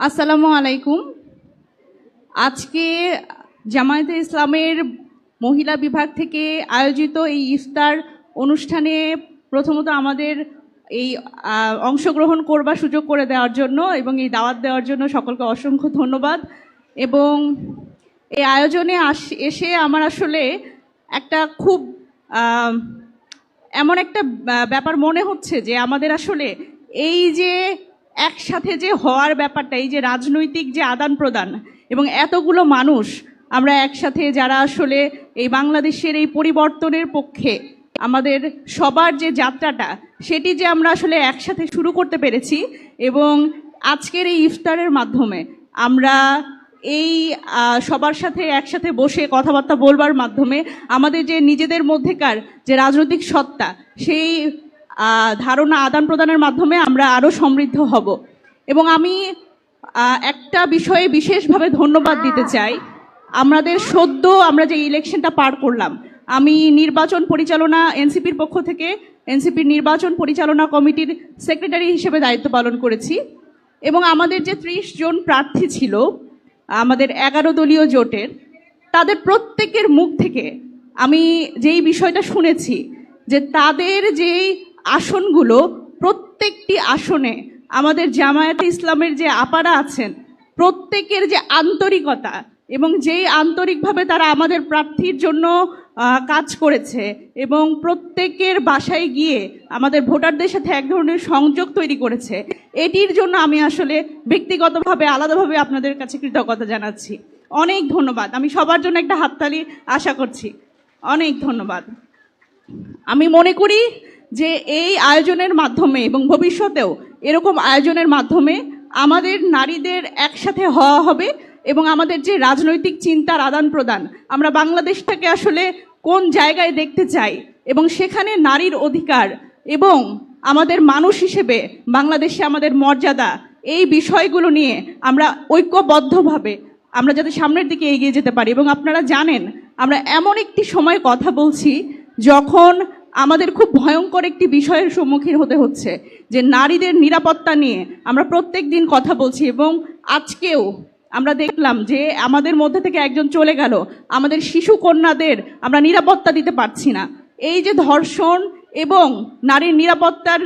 আসসালামু আলাইকুম। আজকে জামায়াতে ইসলামের মহিলা বিভাগ থেকে আয়োজিত এই ইফতার অনুষ্ঠানে প্রথমত আমাদের এই অংশগ্রহণ করবার সুযোগ করে দেওয়ার জন্য এবং এই দাওয়াত দেওয়ার জন্য সকলকে অসংখ্য ধন্যবাদ। এবং এই আয়োজনে এসে আমার আসলে একটা খুব এমন একটা ব্যাপার মনে হচ্ছে যে আমাদের আসলে এই যে একসাথে যে হওয়ার ব্যাপারটা, এই যে রাজনৈতিক যে আদান প্রদান এবং এতগুলো মানুষ আমরা একসাথে যারা আসলে এই বাংলাদেশের এই পরিবর্তনের পক্ষে আমাদের সবার যে যাত্রাটা সেটি যে আমরা আসলে একসাথে শুরু করতে পেরেছি এবং আজকের এই ইফতারের মাধ্যমে আমরা এই সবার সাথে একসাথে বসে কথাবার্তা বলবার মাধ্যমে আমাদের যে নিজেদের মধ্যেকার যে রাজনৈতিক সত্তা সেই ধারণা আদান প্রদানের মাধ্যমে আমরা আরও সমৃদ্ধ হব। এবং আমি একটা বিষয়ে বিশেষভাবে ধন্যবাদ দিতে চাই। আমাদের সদ্য আমরা যে ইলেকশনটা পার করলাম, আমি নির্বাচন পরিচালনা এনসিপির পক্ষ থেকে এনসিপির নির্বাচন পরিচালনা কমিটির সেক্রেটারি হিসেবে দায়িত্ব পালন করেছি এবং আমাদের যে 30 জন প্রার্থী ছিল আমাদের 11 দলীয় জোটের, তাদের প্রত্যেকের মুখ থেকে আমি যেই বিষয়টা শুনেছি যে তাদের যেই আসনগুলো, প্রত্যেকটি আসনে আমাদের জামায়াতে ইসলামের যে আপারা আছেন প্রত্যেকের যে আন্তরিকতা এবং যেই আন্তরিকভাবে তারা আমাদের প্রার্থীর জন্য কাজ করেছে এবং প্রত্যেকের বাসায় গিয়ে আমাদের ভোটারদের সাথে এক ধরনের সংযোগ তৈরি করেছে, এটির জন্য আমি আসলে ব্যক্তিগতভাবে আলাদাভাবে আপনাদের কাছে কৃতজ্ঞতা জানাচ্ছি। অনেক ধন্যবাদ। আমি সবার জন্য একটা হাততালি আশা করছি। অনেক ধন্যবাদ। আমি মনে করি যে এই আয়োজনের মাধ্যমে এবং ভবিষ্যতেও এরকম আয়োজনের মাধ্যমে আমাদের নারীদের একসাথে হওয়া হবে এবং আমাদের যে রাজনৈতিক চিন্তার আদান প্রদান, আমরা বাংলাদেশটাকে আসলে কোন জায়গায় দেখতে চাই এবং সেখানে নারীর অধিকার এবং আমাদের মানুষ হিসেবে বাংলাদেশে আমাদের মর্যাদা, এই বিষয়গুলো নিয়ে আমরা ঐক্যবদ্ধভাবে আমরা যাতে সামনের দিকে এগিয়ে যেতে পারি। এবং আপনারা জানেন আমরা এমন একটি সময় কথা বলছি যখন আমাদের খুব ভয়ঙ্কর একটি বিষয়ের সম্মুখীন হতে হচ্ছে, যে নারীদের নিরাপত্তা নিয়ে আমরা প্রত্যেক দিন কথা বলছি এবং আজকেও আমরা দেখলাম যে আমাদের মধ্যে থেকে একজন চলে গেল, আমাদের শিশু কন্যাদের আমরা নিরাপত্তা দিতে পারছি না। এই যে ধর্ষণ এবং নারীর নিরাপত্তার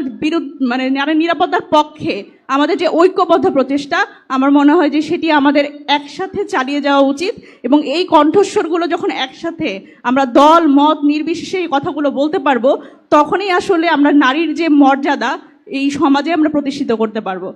নারীর নিরাপত্তার পক্ষে আমাদের যে ঐক্যবদ্ধ প্রচেষ্টা, আমার মনে হয় যে সেটি আমাদের একসাথে চালিয়ে যাওয়া উচিত। এবং এই কণ্ঠস্বরগুলো যখন একসাথে আমরা দল মত নির্বিশেষে এই কথাগুলো বলতে পারবো, তখনই আসলে আমরা নারীর যে মর্যাদা এই সমাজে আমরা প্রতিষ্ঠিত করতে পারবো।